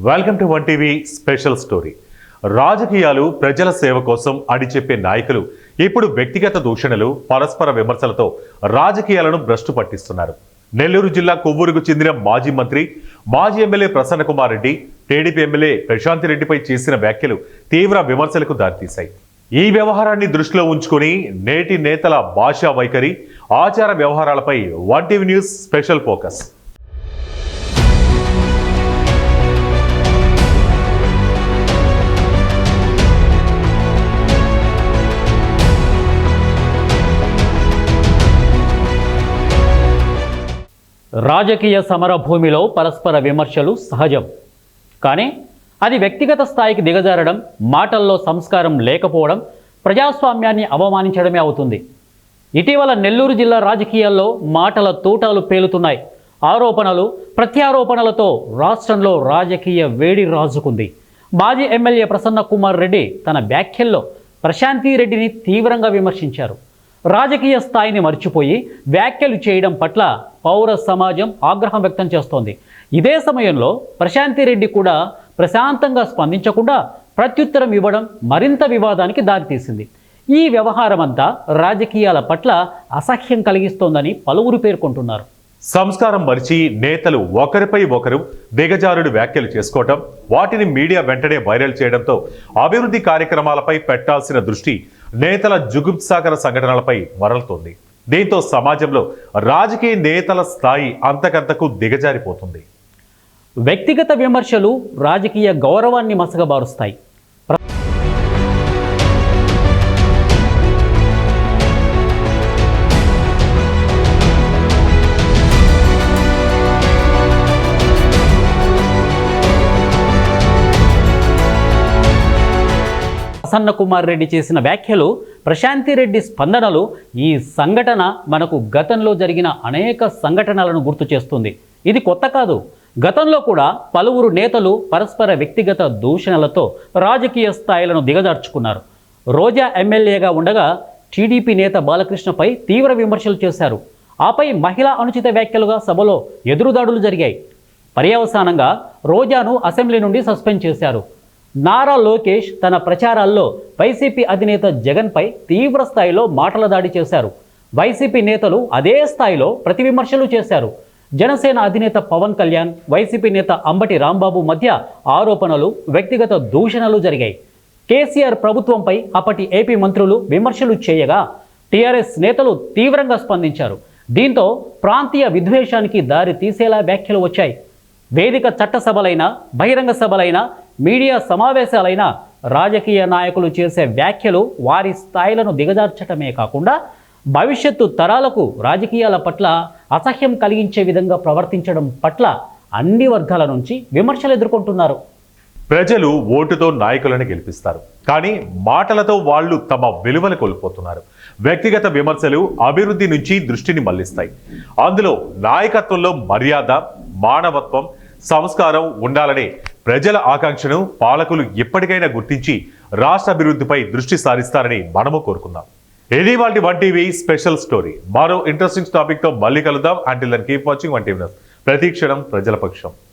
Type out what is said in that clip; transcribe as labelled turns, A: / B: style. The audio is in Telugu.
A: Welcome to one TV special story. రాజకీయాలు ప్రజల సేవ కోసం అడిచెప్పే నాయకులు ఇప్పుడు వ్యక్తిగత దూషణలు, పరస్పర విమర్శలతో రాజకీయాలను భ్రష్టు పట్టిస్తున్నారు. నెల్లూరు జిల్లా కొవ్వూరుకు చెందిన మాజీ మంత్రి, మాజీ MLA Prasanna Kumar Reddy, TDP MLA Prashanti రెడ్డిపై చేసిన వ్యాఖ్యలు తీవ్ర విమర్శలకు దారితీశాయి. ఈ వ్యవహారాన్ని దృష్టిలో ఉంచుకుని నేటి నేతల భాషా వైఖరి, ఆచార వ్యవహారాలపై one TV news special focus.
B: రాజకీయ సమర భూమిలో పరస్పర విమర్శలు సహజం. కానీ అది వ్యక్తిగత స్థాయికి దిగజారడం, మాటల్లో సంస్కారం లేకపోవడం, ప్రజాస్వామ్యాన్ని అవమానించడమే అవుతుంది. ఇటీవల నెల్లూరు జిల్లా రాజకీయాల్లో మాటల తూటాలు పేలుతున్నాయి. ఆరోపణలు, ప్రత్యారోపణలతో రాష్ట్రంలో రాజకీయ వేడి రాజుకుంది. మాజీ ఎమ్మెల్యే ప్రసన్న కుమార్ రెడ్డి తన వ్యాఖ్యల్లో ప్రశాంతి రెడ్డిని తీవ్రంగా విమర్శించారు. రాజకీయ స్థాయిని మర్చిపోయి వ్యాఖ్యలు చేయడం పట్ల పౌర సమాజం ఆగ్రహం వ్యక్తం చేస్తోంది. ఇదే సమయంలో ప్రశాంతి రెడ్డి కూడా ప్రశాంతంగా స్పందించకుండా ప్రత్యుత్తరం ఇవ్వడం మరింత వివాదానికి దారితీసింది. ఈ వ్యవహారం అంతా రాజకీయాల పట్ల అసహ్యం కలిగిస్తోందని పలువురు పేర్కొంటున్నారు.
A: సంస్కారం మరిచి నేతలు ఒకరిపై ఒకరు దిగజారుడు వ్యాఖ్యలు చేసుకోవటం, వాటిని మీడియా వెంటనే వైరల్ చేయడంతో అభివృద్ధి కార్యక్రమాలపై పెట్టాల్సిన దృష్టి నేతల జుగుప్సాకర సంఘటనలపై మరలుతోంది. దీంతో సమాజంలో రాజకీయ నేతల స్థాయి అంతకంతకు దిగజారిపోతుంది.
B: వ్యక్తిగత విమర్శలు రాజకీయ గౌరవాన్ని మసకబారుస్తాయి. ప్రసన్న కుమార్ రెడ్డి చేసిన వ్యాఖ్యలు, ప్రశాంతి రెడ్డి స్పందనలు, ఈ సంఘటన మనకు గతంలో జరిగిన అనేక సంఘటనలను గుర్తు చేస్తుంది. ఇది కొత్త కాదు. గతంలో కూడా పలువురు నేతలు పరస్పర వ్యక్తిగత దూషణలతో రాజకీయ స్థాయిలను దిగజార్చుకున్నారు. రోజా ఎమ్మెల్యేగా ఉండగా టీడీపీ నేత బాలకృష్ణపై తీవ్ర విమర్శలు చేశారు. ఆపై మహిళా అనుచిత వ్యాఖ్యలుగా సభలో ఎదురుదాడులు జరిగాయి. పర్యవసానంగా రోజాను అసెంబ్లీ నుండి సస్పెండ్ చేశారు. నారా లోకేష్ తన ప్రచారాల్లో వైసీపీ అధినేత జగన్పై తీవ్ర స్థాయిలో మాటల దాడి చేశారు. వైసీపీ నేతలు అదే స్థాయిలో ప్రతి విమర్శలు చేశారు. జనసేన అధినేత పవన్ కళ్యాణ్, వైసీపీ నేత అంబటి రాంబాబు మధ్య ఆరోపణలు, వ్యక్తిగత దూషణలు జరిగాయి. కేసీఆర్ ప్రభుత్వంపై అప్పటి ఏపీ మంత్రులు విమర్శలు చేయగా టీఆర్ఎస్ నేతలు తీవ్రంగా స్పందించారు. దీంతో ప్రాంతీయ విద్వేషానికి దారి తీసేలా వ్యాఖ్యలు వచ్చాయి. వేదిక చట్టసభలైనా, బహిరంగ సభలైనా, మీడియా సమావేశాలైనా రాజకీయ నాయకులు చేసే వ్యాఖ్యలు వారి స్థాయిలను దిగజార్చటమే కాకుండా భవిష్యత్తు తరాలకు రాజకీయాల పట్ల అసహ్యం కలిగించే విధంగా ప్రవర్తించడం పట్ల అన్ని వర్గాల నుంచి విమర్శలు ఎదుర్కొంటున్నారు.
A: ప్రజలు ఓటుతో నాయకులను గెలిపిస్తారు, కానీ మాటలతో వాళ్ళు తమ విలువలు కోల్పోతున్నారు. వ్యక్తిగత విమర్శలు అభివృద్ధి నుంచి దృష్టిని మళ్లిస్తాయి. అందులో నాయకత్వంలో మర్యాద, మానవత్వం, సంస్కారం ఉండాలనే ప్రజల ఆకాంక్షను పాలకులు ఎప్పటికైనా గుర్తించి రాష్ట్ర అభివృద్ధిపై దృష్టి సారిస్తారని మనము కోరుకుందాం. ఇది వాటి వన్ టీవీ స్పెషల్ స్టోరీ. మరో ఇంట్రెస్టింగ్ టాపిక్ తో మళ్ళీ కలుద్దాం. Until then keep watching one TV news. ప్రతి క్షణం ప్రజల పక్షం.